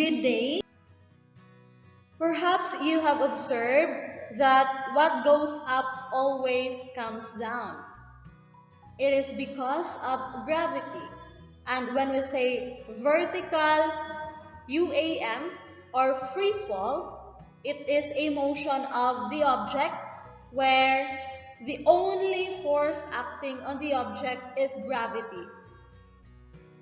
midday. Perhaps you have observed that what goes up always comes down. It is because of gravity. And when we say vertical UAM or free fall, it is a motion of the object where the only force acting on the object is gravity.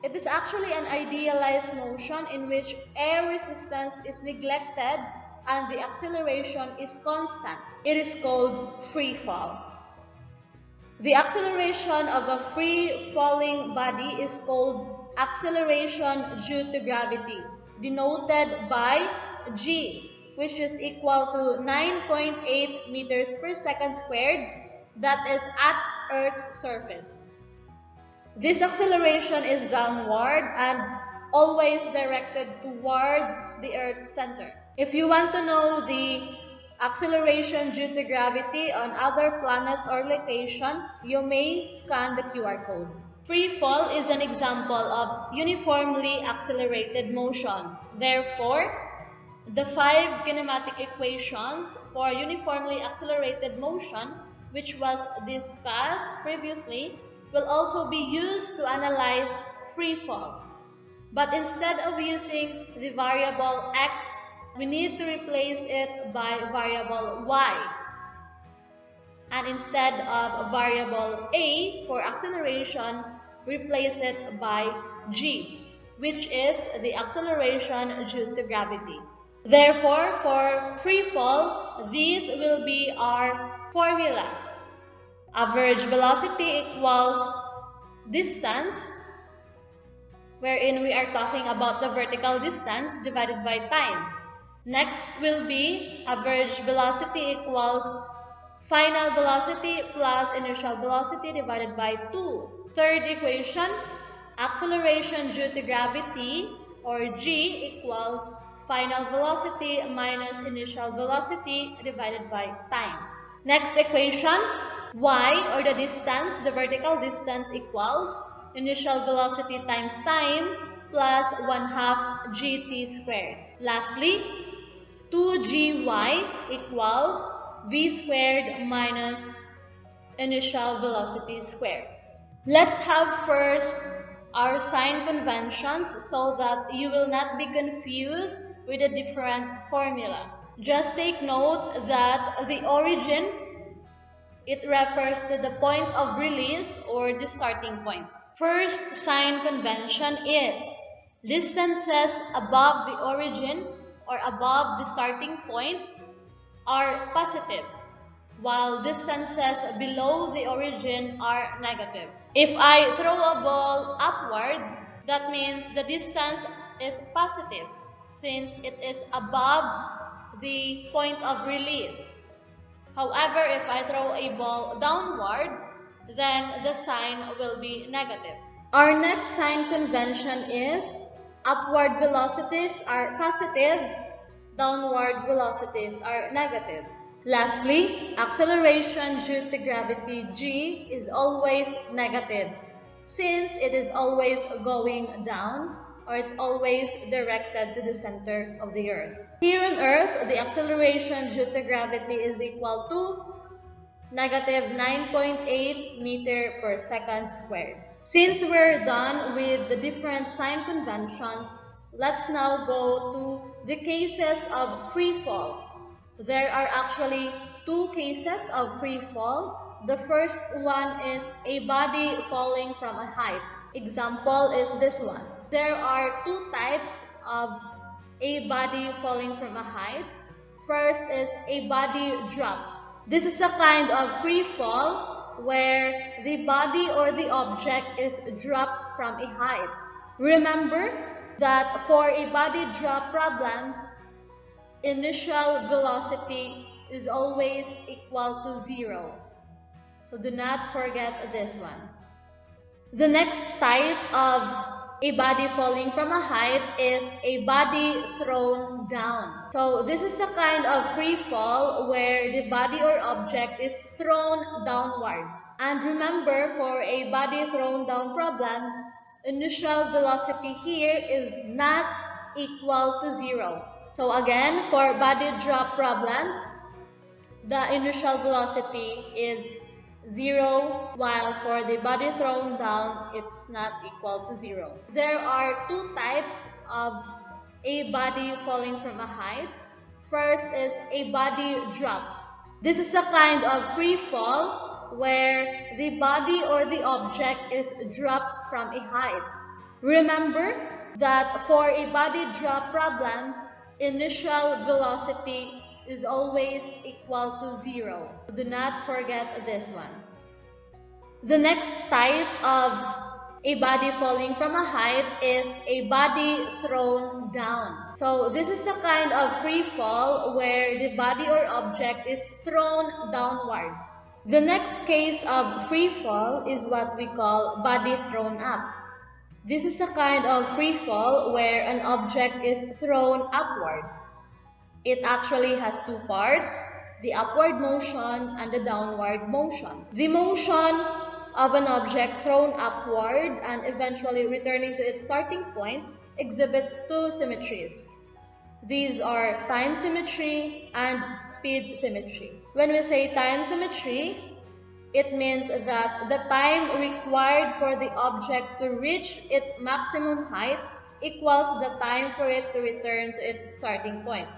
It is actually an idealized motion in which air resistance is neglected and the acceleration is constant. It is called free fall. The acceleration of a free falling body is called acceleration due to gravity, denoted by g, which is equal to 9.8 meters per second squared, that is at Earth's surface. This acceleration is downward and always directed toward the Earth's center. If you want to know the acceleration due to gravity on other planets or location, you may scan the QR code. Free fall is an example of uniformly accelerated motion. Therefore, the 5 kinematic equations for uniformly accelerated motion, which was discussed previously, will also be used to analyze free fall. But instead of using the variable x, we need to replace it by variable y. And instead of variable a for acceleration, replace it by g, which is the acceleration due to gravity. Therefore, for free fall, these will be our formula. Average velocity equals distance, wherein we are talking about the vertical distance divided by time. Next will be average velocity equals final velocity plus initial velocity divided by 2. Third equation, acceleration due to gravity, or g, equals final velocity minus initial velocity divided by time. Next equation, y, or the distance, the vertical distance, equals initial velocity times time plus 1/2 gt squared. Lastly, 2gy equals v squared minus initial velocity squared. Let's have first our sign conventions so that you will not be confused with a different formula. Just take note that the origin, it refers to the point of release or the starting point. First sign convention is distances above the origin or above the starting point are positive, while distances below the origin are negative. If I throw a ball upward, that means the distance is positive since it is above the point of release. However, if I throw a ball downward, then the sign will be negative. Our next sign convention is upward velocities are positive, downward velocities are negative. Lastly, acceleration due to gravity g is always negative since it is always going down or it's always directed to the center of the Earth. Here on Earth, the acceleration due to gravity is equal to negative 9.8 meter per second squared. Since we're done with the different sign conventions, let's now go to the cases of free fall. There are actually 2 cases of free fall. The first one is a body falling from a height. Example is this one. There are 2 types of a body falling from a height. First is a body dropped. This is a kind of free fall where the body or the object is dropped from a height. Remember that for a body drop problems, initial velocity is always equal to 0. So do not forget this one. The next type of a body falling from a height is a body thrown down. So this is a kind of free fall where the body or object is thrown downward. And remember, for a body thrown down problems, initial velocity here is not equal to 0. So again, for body drop problems, the initial velocity is 0, while for the body thrown down, it's not equal to 0. There are two types of a body falling from a height. First is a body dropped. This is a kind of free fall where the body or the object is dropped from a height. Remember that for a body drop problems, initial velocity is always equal to 0. Do not forget this one. The next type of a body falling from a height is a body thrown down. So this is a kind of free fall where the body or object is thrown downward. The next case of free fall is what we call body thrown up. This is a kind of free fall where an object is thrown upward. It actually has two parts, the upward motion and the downward motion. The motion of an object thrown upward and eventually returning to its starting point exhibits two symmetries. These are time symmetry and speed symmetry. When we say time symmetry, it means that the time required for the object to reach its maximum height equals the time for it to return to its starting point.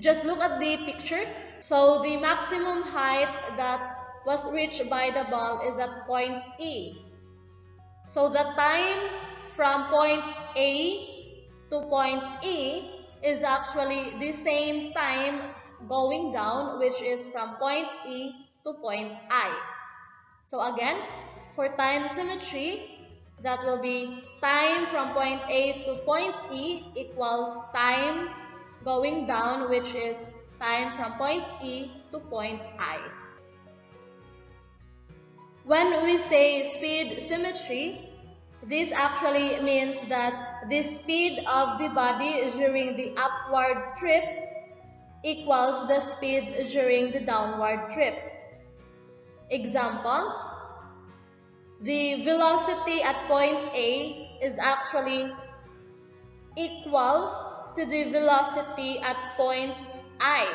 Just look at the picture. So the maximum height that was reached by the ball is at point E. So the time from point A to point E is actually the same time going down, which is from point E to point I. So again, for time symmetry, that will be time from point A to point E equals time going down, which is time from point E to point I. When we say speed symmetry, this actually means that the speed of the body during the upward trip equals the speed during the downward trip. Example, the velocity at point A is actually equal to the velocity at point I.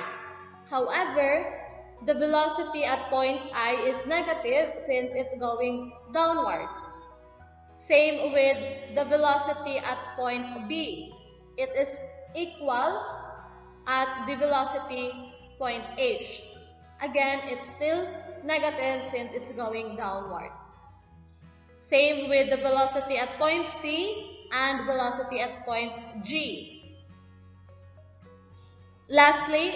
However, the velocity at point I is negative since it's going downward. Same with the velocity at point B. It is equal at the velocity point H. Again, it's still negative since it's going downward. Same with the velocity at point C and velocity at point G. Lastly,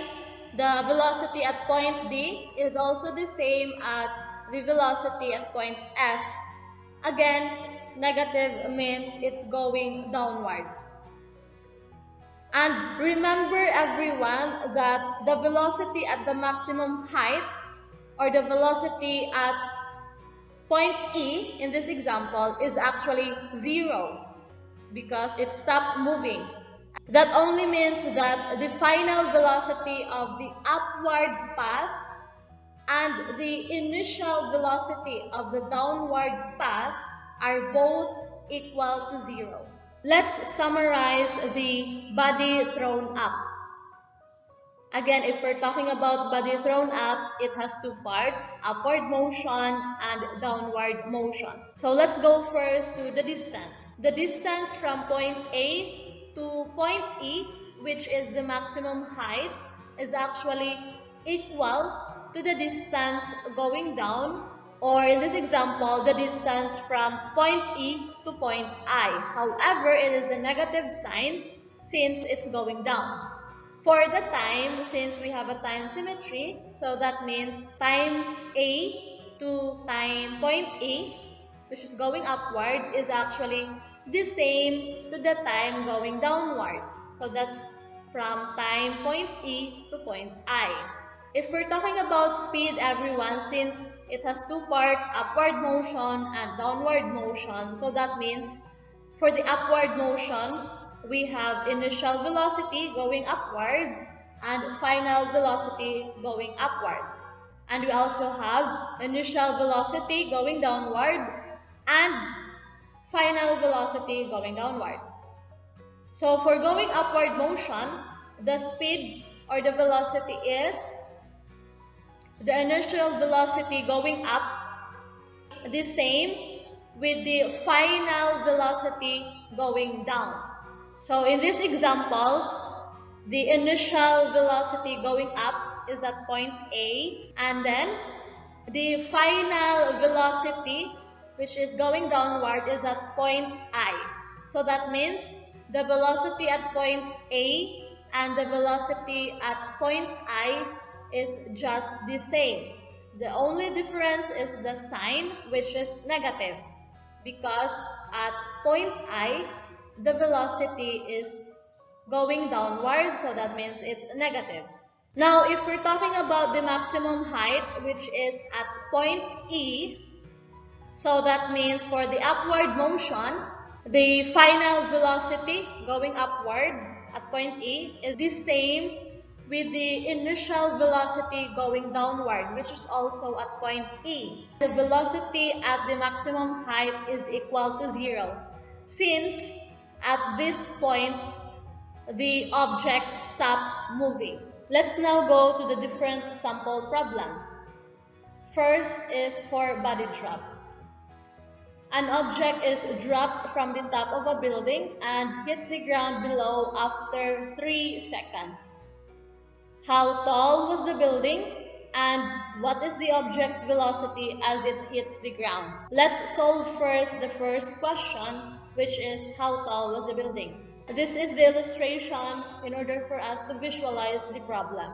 the velocity at point D is also the same at the velocity at point F. Again, negative means it's going downward. And remember everyone that the velocity at the maximum height or the velocity at point E in this example is actually 0 because it stopped moving. That only means that the final velocity of the upward path and the initial velocity of the downward path are both equal to 0. Let's summarize the body thrown up. Again, if we're talking about body thrown up, it has two parts, upward motion and downward motion. So let's go first to the distance. The distance from point A to point E, which is the maximum height, is actually equal to the distance going down, or in this example, the distance from point E to point I. However, it is a negative sign since it's going down. For the time, since we have a time symmetry, so that means time A to time point E, which is going upward, is actually the same to the time going downward. So that's from time point E to point I. If we're talking about speed, everyone, since it has two parts, upward motion and downward motion, so that means for the upward motion, we have initial velocity going upward and final velocity going upward. And we also have initial velocity going downward and final velocity going downward. So for going upward motion, the speed or the velocity is the initial velocity going up, the same with the final velocity going down. So in this example, the initial velocity going up is at point A, and then the final velocity, which is going downward, is at point I. So that means the velocity at point A and the velocity at point I is just the same. The only difference is the sign, which is negative, because at point I, the velocity is going downward, so that means it's negative. Now, if we're talking about the maximum height, which is at point E, so that means for the upward motion, the final velocity going upward at point E is the same with the initial velocity going downward, which is also at point E. The velocity at the maximum height is equal to 0, since at this point, the object stopped moving. Let's now go to the different sample problem. First is for body drop. An object is dropped from the top of a building and hits the ground below after 3 seconds. How tall was the building and what is the object's velocity as it hits the ground? Let's solve first the first question, which is how tall was the building? This is the illustration in order for us to visualize the problem.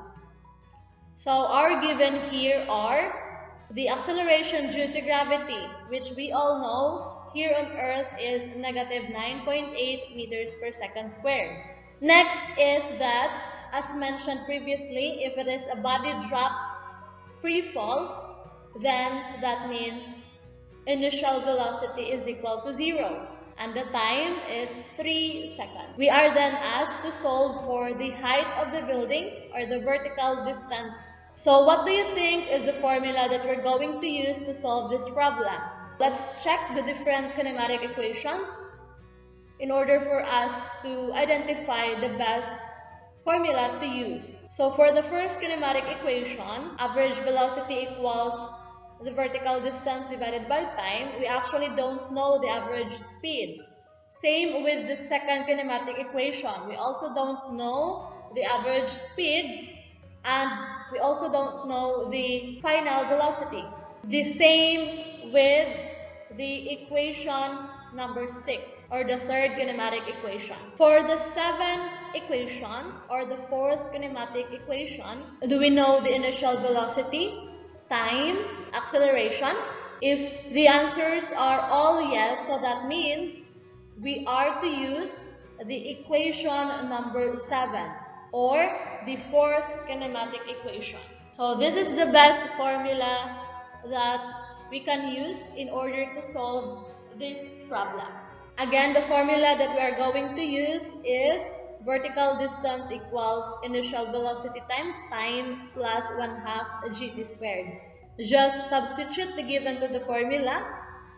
So our given here are the acceleration due to gravity, which we all know here on Earth is negative 9.8 meters per second squared. Next is that, as mentioned previously, if it is a body drop free fall, then that means initial velocity is equal to 0. And the time is 3 seconds. We are then asked to solve for the height of the building or the vertical distance. So what do you think is the formula that we're going to use to solve this problem? Let's check the different kinematic equations in order for us to identify the best formula to use. So for the first kinematic equation, average velocity equals the vertical distance divided by time. We actually don't know the average speed. Same with the second kinematic equation. We also don't know the average speed and we also don't know the final velocity. The same with the equation number 6 or the third kinematic equation. For the 7th equation or the fourth kinematic equation, do we know the initial velocity, time, acceleration? If the answers are all yes, so that means we are to use the equation number 7 or the fourth kinematic equation. So this is the best formula that we can use in order to solve this problem. Again, the formula that we are going to use is vertical distance equals initial velocity times time plus 1/2 gt squared. Just substitute the given to the formula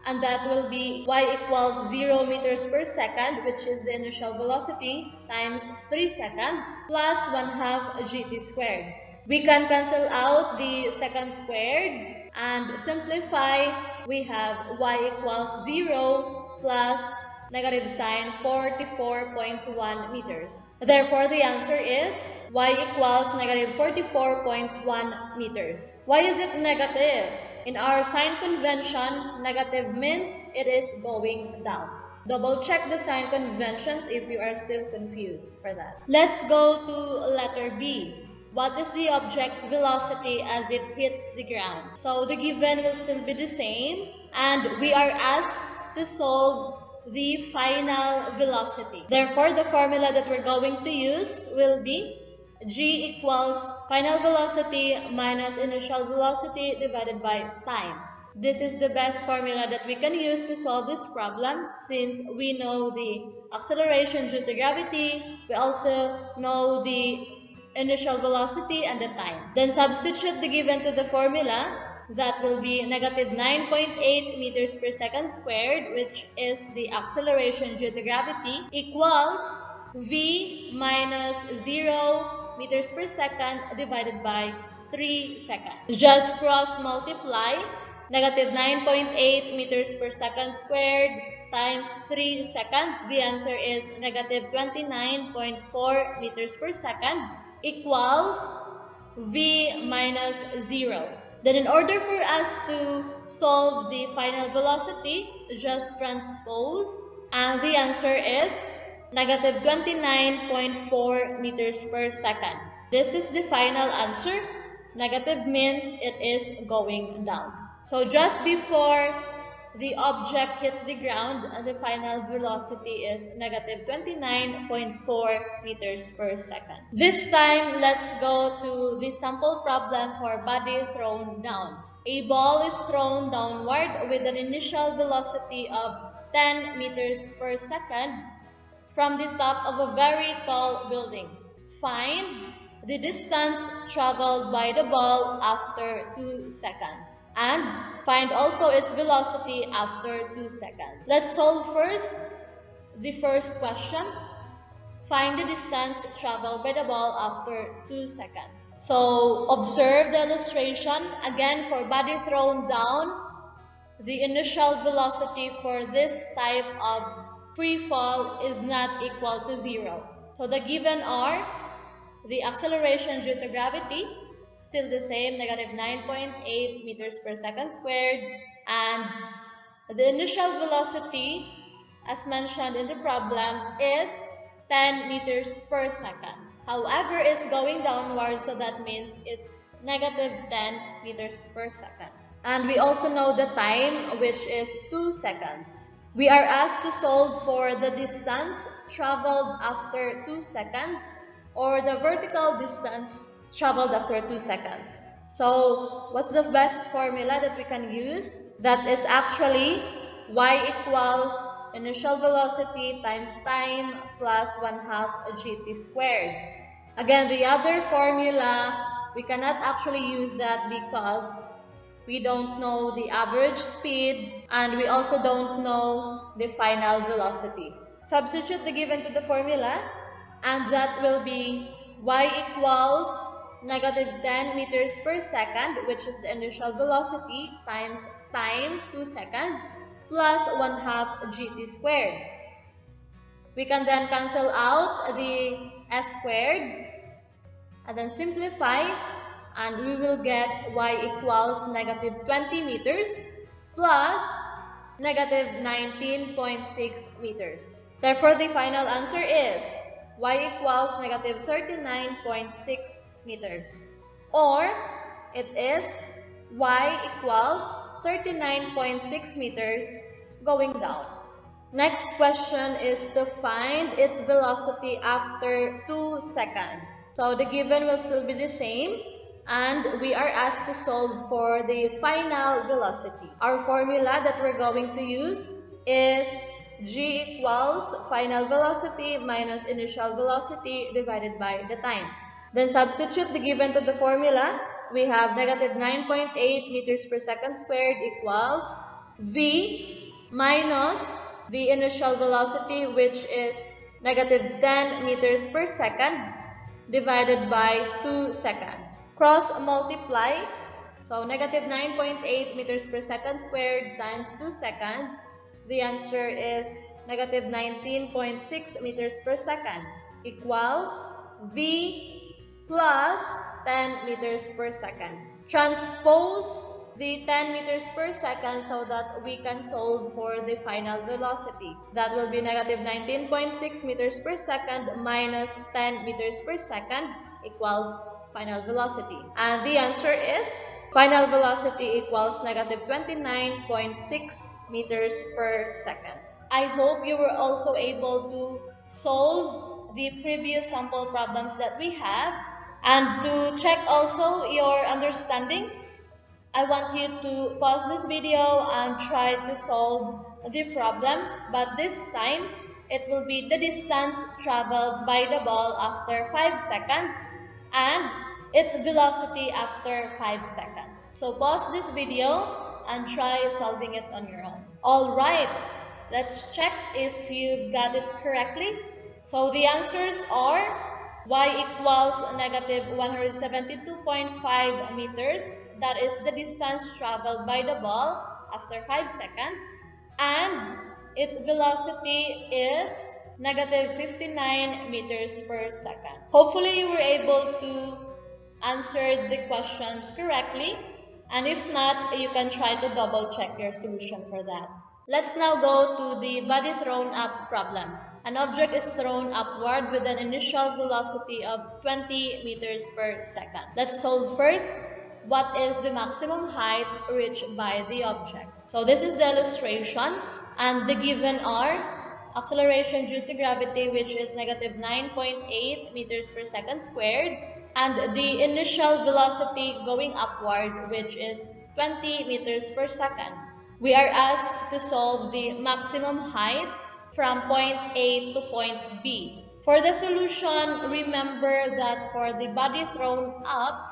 and that will be y equals 0 meters per second, which is the initial velocity, times 3 seconds plus 1/2 gt squared. We can cancel out the second squared and simplify. We have y equals 0 plus negative sign 44.1 meters. Therefore, the answer is y equals negative 44.1 meters. Why is it negative? In our sign convention, negative means it is going down. Double check the sign conventions if you are still confused for that. Let's go to letter B. What is the object's velocity as it hits the ground? So the given will still be the same and we are asked to solve the final velocity. Therefore, the formula that we're going to use will be g equals final velocity minus initial velocity divided by time. This is the best formula that we can use to solve this problem since we know the acceleration due to gravity, we also know the initial velocity and the time. Then substitute the given to the formula. That will be negative 9.8 meters per second squared, which is the acceleration due to gravity, equals v minus 0 meters per second divided by 3 seconds. Just cross multiply negative 9.8 meters per second squared times 3 seconds. The answer is negative 29.4 meters per second equals v minus 0. Then in order for us to solve the final velocity, just transpose, and the answer is negative 29.4 meters per second. This is the final answer. Negative means it is going down. So just before the object hits the ground, the final velocity is negative 29.4 meters per second. This time, let's go to the sample problem for body thrown down. A ball is thrown downward with an initial velocity of 10 meters per second from the top of a very tall building. Find the distance traveled by the ball after 2 seconds. And find also its velocity after 2 seconds. Let's solve first the first question. Find the distance traveled by the ball after 2 seconds. So observe the illustration. Again, for body thrown down, the initial velocity for this type of free fall is not equal to 0. So the given are the acceleration due to gravity, still the same, negative 9.8 meters per second squared, and the initial velocity, as mentioned in the problem, is 10 meters per second. However, it's going downwards, so that means it's negative 10 meters per second. And we also know the time, which is 2 seconds. We are asked to solve for the distance traveled after 2 seconds, or the vertical distance traveled after 2 seconds. So what's the best formula that we can use? That is actually y equals initial velocity times time plus 1/2 gt squared. Again, the other formula, we cannot actually use that because we don't know the average speed and we also don't know the final velocity. Substitute the given to the formula, and that will be y equals negative 10 meters per second, which is the initial velocity, times time, 2 seconds, plus 1/2 gt squared. We can then cancel out the s squared and then simplify, and we will get y equals negative 20 meters plus negative 19.6 meters. Therefore, the final answer is y equals negative 39.6 meters. Or it is y equals 39.6 meters going down. Next question is to find its velocity after 2 seconds. So the given will still be the same, and we are asked to solve for the final velocity. Our formula that we're going to use is g equals final velocity minus initial velocity divided by the time. Then substitute the given to the formula. We have negative 9.8 meters per second squared equals v minus the initial velocity, which is negative 10 meters per second divided by 2 seconds. Cross multiply. So negative 9.8 meters per second squared times 2 seconds. The answer is negative 19.6 meters per second equals v plus 10 meters per second. Transpose the 10 meters per second so that we can solve for the final velocity. That will be negative 19.6 meters per second minus 10 meters per second equals final velocity. And the answer is final velocity equals negative 29.6 meters per second. I hope you were also able to solve the previous sample problems that we have. And to check also your understanding, I want you to pause this video and try to solve the problem, but this time it will be the distance traveled by the ball after 5 seconds and its velocity after 5 seconds. So pause this video and try solving it on your own. Alright, let's check if you got it correctly. So the answers are y equals negative 172.5 meters. That is the distance traveled by the ball after 5 seconds. And its velocity is negative 59 meters per second. Hopefully you were able to answer the questions correctly. And if not, you can try to double check your solution for that. Let's now go to the body thrown up problems. An object is thrown upward with an initial velocity of 20 meters per second. Let's solve first. What is the maximum height reached by the object? So this is the illustration, and the given are acceleration due to gravity, which is negative 9.8 meters per second squared, and the initial velocity going upward, which is 20 meters per second. We are asked to solve the maximum height from point A to point B. For the solution, remember that for the body thrown up,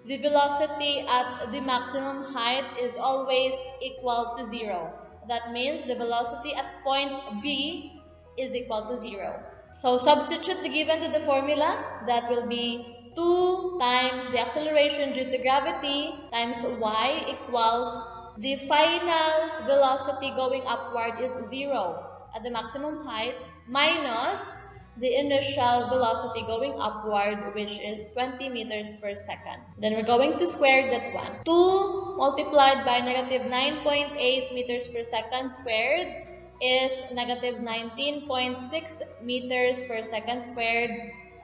the velocity at the maximum height is always equal to 0. That means the velocity at point B is equal to 0. So substitute the given to the formula. That will be 2 times the acceleration due to gravity times y equals the final velocity going upward is 0 at the maximum height minus the initial velocity going upward, which is 20 meters per second. Then we're going to square that one. 2 multiplied by negative 9.8 meters per second squared is negative 19.6 meters per second squared.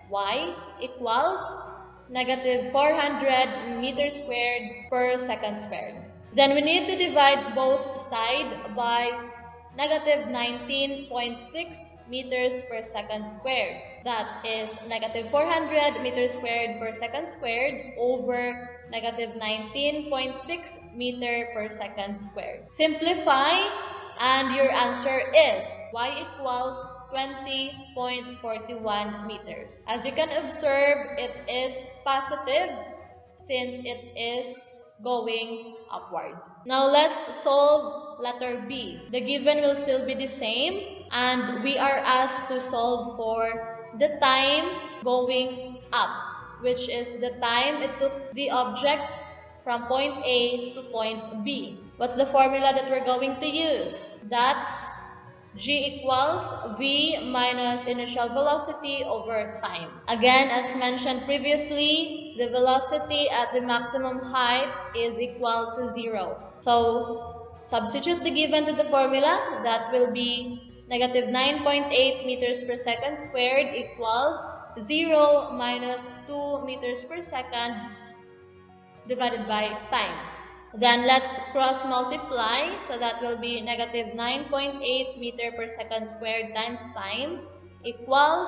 Y equals negative 400 meters squared per second squared. Then we need to divide both sides by negative 19.6 meters per second squared. That is negative 400 meters squared per second squared over negative 19.6 meter per second squared. Simplify and your answer is y equals 20.41 meters. As you can observe, it is positive since it is going upward. Now let's solve letter B. The given will still be the same, and we are asked to solve for the time going up, which is the time it took the object from point A to point B. What's the formula that we're going to use? That's G equals V minus initial velocity over time. Again, as mentioned previously, the velocity at the maximum height is equal to 0. So, substitute the given to the formula. That will be negative 9.8 meters per second squared equals 0 minus 2 meters per second divided by time. Then let's cross multiply, so that will be negative 9.8 meter per second squared times time equals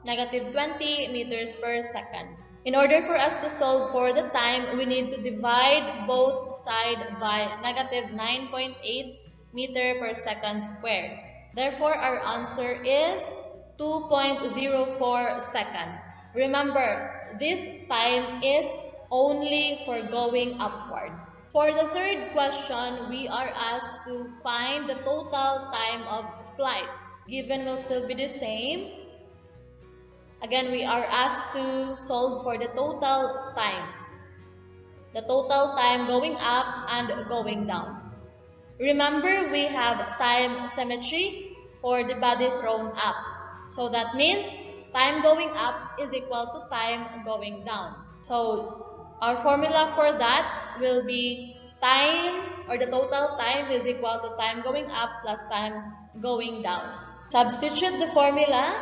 negative 20 meters per second. In order for us to solve for the time, we need to divide both sides by negative 9.8 meter per second squared. Therefore, our answer is 2.04 seconds. Remember, this time is only for going upward. For the third question, we are asked to find the total time of flight. Given will still be the same. Again, we are asked to solve for the total time. The total time going up and going down. Remember, we have time symmetry for the body thrown up. So that means time going up is equal to time going down. So our formula for that will be time, or the total time is equal to time going up plus time going down. Substitute the formula,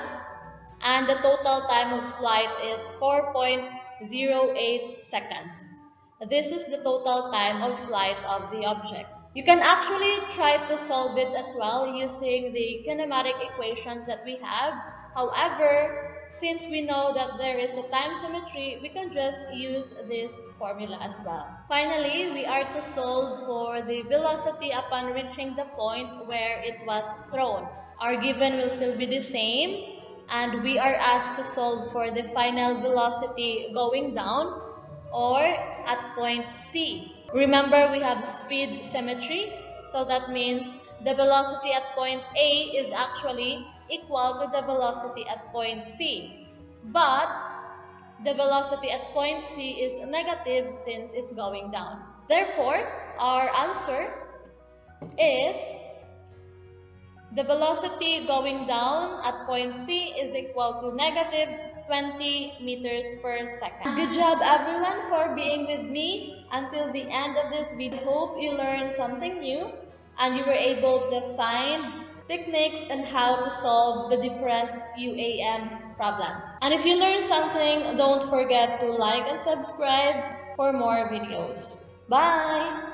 and the total time of flight is 4.08 seconds. This is the total time of flight of the object. You can actually try to solve it as well using the kinematic equations that we have. However, since we know that there is a time symmetry, we can just use this formula as well. Finally, we are to solve for the velocity upon reaching the point where it was thrown. Our given will still be the same, and we are asked to solve for the final velocity going down or at point C. Remember, we have speed symmetry, so that means the velocity at point A is actually equal to the velocity at point C. But the velocity at point C is negative since it's going down. Therefore, our answer is the velocity going down at point C is equal to negative 20 meters per second. Good job everyone for being with me until the end of this video. I hope you learned something new and you were able to find techniques and how to solve the different UAM problems. And if you learned something, don't forget to like and subscribe for more videos. Bye!